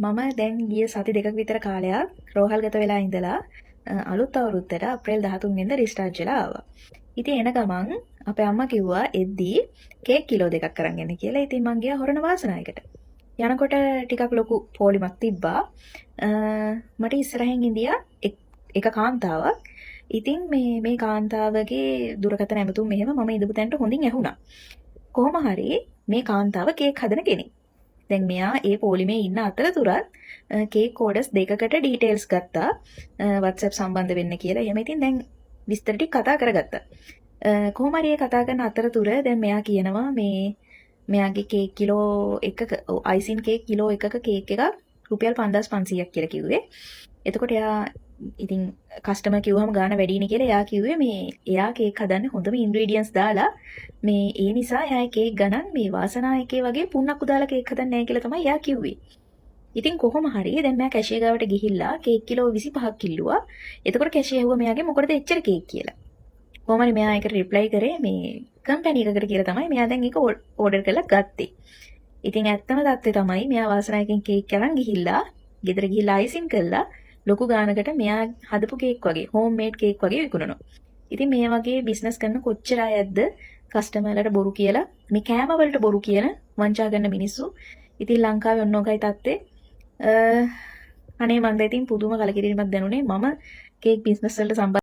මම දැන් ගිය සති දෙකක විතර කාලයක් රෝහල්ගත වෙලා ඉඳලා අලුත් අවුරුද්දට අප්‍රේල් 13 වෙනිදා ඩිස්චාර්ජ් වෙලා ආවා. ඉතින් එන ගමන් අපේ අම්මා කිව්වා එද්දී කේක් කිලෝ 2ක් අරන් එන්න කියලා. ඉතින් මං ගියා හොරණ වාසනායකට. යනකොට ටිකක් ලොකු පොලිමක් තිබ්බා. මට ඉස්සරහින් ඉඳියා එක කාන්තාවක්. ඉතින් මේ කාන්තාවගේ දුරකථන ඇමතුම් මෙහෙම මම ඉඳපු තැනට හොඳින් ඇහුණා. කොහොම හරි මේ කාන්තාව කේක් හදන කෙනෙක්. දැන් මෙයා ඒ පොලිමේ ඉන්න අතරතුරත් කේක් ඕඩර්ස් දෙකකට ඩීටේල්ස් ගත්තා WhatsApp සම්බන්ධ වෙන්න කියලා. එහෙම ඉතින් දැන් විස්තර ටික කතා කරගත්තා. කොහොම හරි ඒ කතා කරන අතරතුර දැන් මෙයා කියනවා මෙයාගේ කේක් කිලෝ එකක අයිසින් කේක් කිලෝ එකක කේක් එකක් රුපියල් 5500ක් කියලා කිව්වේ. එතකොට එයා ඉතින් කස්ටමර් කිව්වම ගාන වැඩිනේ කියලා එයා කිව්වේ එයා කේක් හදන්නේ හොඳම ඉන්ග්‍රීඩියන්ට්ස් දාලා ඒ නිසා එයා කේක් ගණන් මේ වාසනා එකේ වගේ පුන්නක්කු දාලා කේක් හදන්නේ නැහැ කියලා තමයි එයා කිව්වේ. ඉතින් කොහොම හරි දැන් මම කැෂියර් ගාවට ගිහිල්ලා කේක් කිලෝ 25ක් කිල්ලුවා. එතකොට කැෂියර් ඇහුවා මෙයාගේ මොකටද එච්චර කේක් කියලා. කොහොම හරි මෙයා ඒකට රිප්ලයි කරේ මේ කම්පැනි එකකට කියලා තමයි මෙයා දැන් ඒක ඕඩර් කරලා ගත්තේ. ඉතින් ඇත්තම தත්ත්වය තමයි මෙයා වාසනා එකෙන් කේක් අරන් ගිහිල්ලා ගෙදර ගිහිල්ලා අයිසින් කළා ලොකු ගානකට මෙයා හදපු කේක් වගේ හෝම් මේඩ් කේක් වගේ විකුණනවා. ඉතින් මේ වගේ බිස්නස් කරන කොච්චර අයද කස්ටමර්ලට බොරු කියලා මේ කෑම වලට බොරු කියන වංචා කරන මිනිස්සු. ඉතින් ලංකාවේ ඔන්නෝගයි තත්ත්වේ. අනේ මන්ද ඉතින් පුදුම කලකිරීමක් දැනුනේ මම කේක් බිස්නස් වලට